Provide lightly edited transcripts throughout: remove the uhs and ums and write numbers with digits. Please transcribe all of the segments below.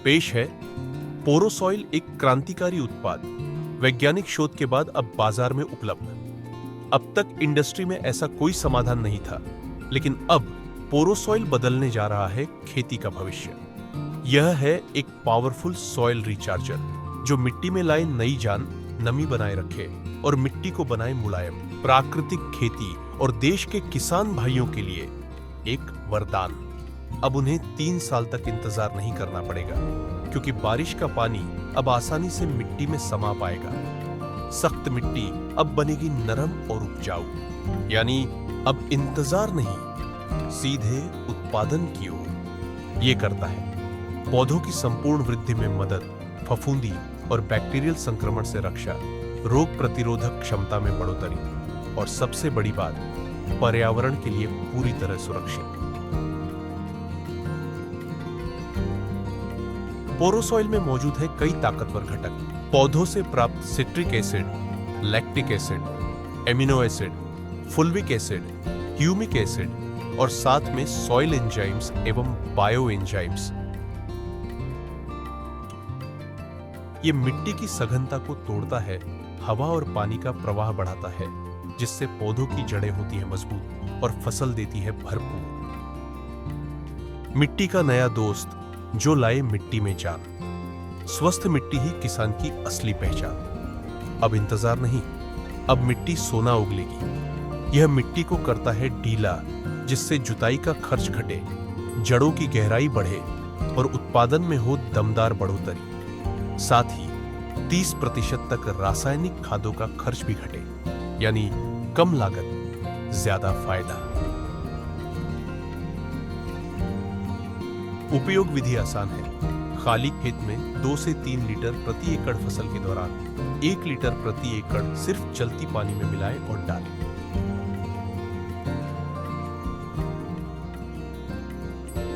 पेश है पोरोसॉइल, एक क्रांतिकारी उत्पाद वैज्ञानिक शोध के बाद अब बाजार में उपलब्ध। अब तक इंडस्ट्री में ऐसा कोई समाधान नहीं था, लेकिन अब पोरोसॉइल बदलने जा रहा है खेती का भविष्य। यह है एक पावरफुल सॉइल रिचार्जर जो मिट्टी में लाए नई जान, नमी बनाए रखे और मिट्टी को बनाए मुलायम। प्राकृतिक खेती और देश के किसान भाइयों के लिए एक वरदान। अब उन्हें 3 साल तक इंतजार नहीं करना पड़ेगा, क्योंकि बारिश का पानी अब आसानी से मिट्टी में समा पाएगा। सख्त मिट्टी अब बनेगी नरम और उपजाऊ। यानी अब इंतजार नहीं, सीधे उत्पादन की ओर। ये करता है पौधों की संपूर्ण वृद्धि में मदद, फफूंदी और बैक्टीरियल संक्रमण से रक्षा, रोग प्रतिरोधक क्षमता में बढ़ोतरी और सबसे बड़ी बात, पर्यावरण के लिए पूरी तरह सुरक्षित। पोरोसॉइल में मौजूद है कई ताकतवर घटक। पौधों से प्राप्त citric acid, lactic acid, amino acid, fulvic acid, humic acid और साथ में सॉइल एंजाइम्स एवं बायो एंजाइम्स। ये मिट्टी की सघनता को तोड़ता है, हवा और पानी का प्रवाह बढ़ाता है, जिससे पौधों की जड़ें होती हैं मजबूत और फसल देती है भरपूर। मिट्टी का नया दोस्त जो लाए मिट्टी में जान। स्वस्थ मिट्टी ही किसान की असली पहचान। अब इंतजार नहीं, अब मिट्टी सोना उगलेगी। यह मिट्टी को करता है ढीला, जिससे जुताई का खर्च घटे, जड़ों की गहराई बढ़े और उत्पादन में हो दमदार बढ़ोतरी। साथ ही 30% तक रासायनिक खादों का खर्च भी घटे, यानी कम लागत, ज्यादा फायदा। उपयोग विधि आसान है। खाली खेत में 2 से 3 लीटर प्रति एकड़ फसल के दौरान 1 लीटर प्रति एकड़ सिर्फ चलती पानी में मिलाएं और डालें।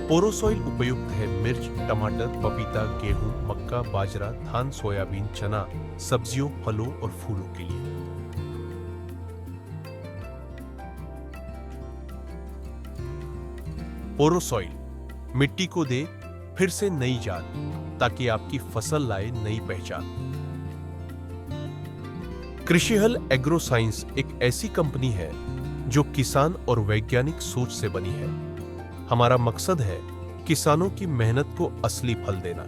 पोरोसॉइल उपयुक्त है मिर्च, टमाटर, पपीता, गेहूं, मक्का, बाजरा, धान, सोयाबीन, चना, सब्जियों, फलों और फूलों के लिए। पोरोसॉइल मिट्टी को दे फिर से नई जान, ताकि आपकी फसल लाए नई पहचान। कृषि हल एग्रो साइंस एक ऐसी कंपनी है जो किसान और वैज्ञानिक सोच से बनी है। हमारा मकसद है किसानों की मेहनत को असली फल देना।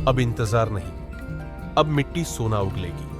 अब इंतजार नहीं, अब मिट्टी सोना उगलेगी।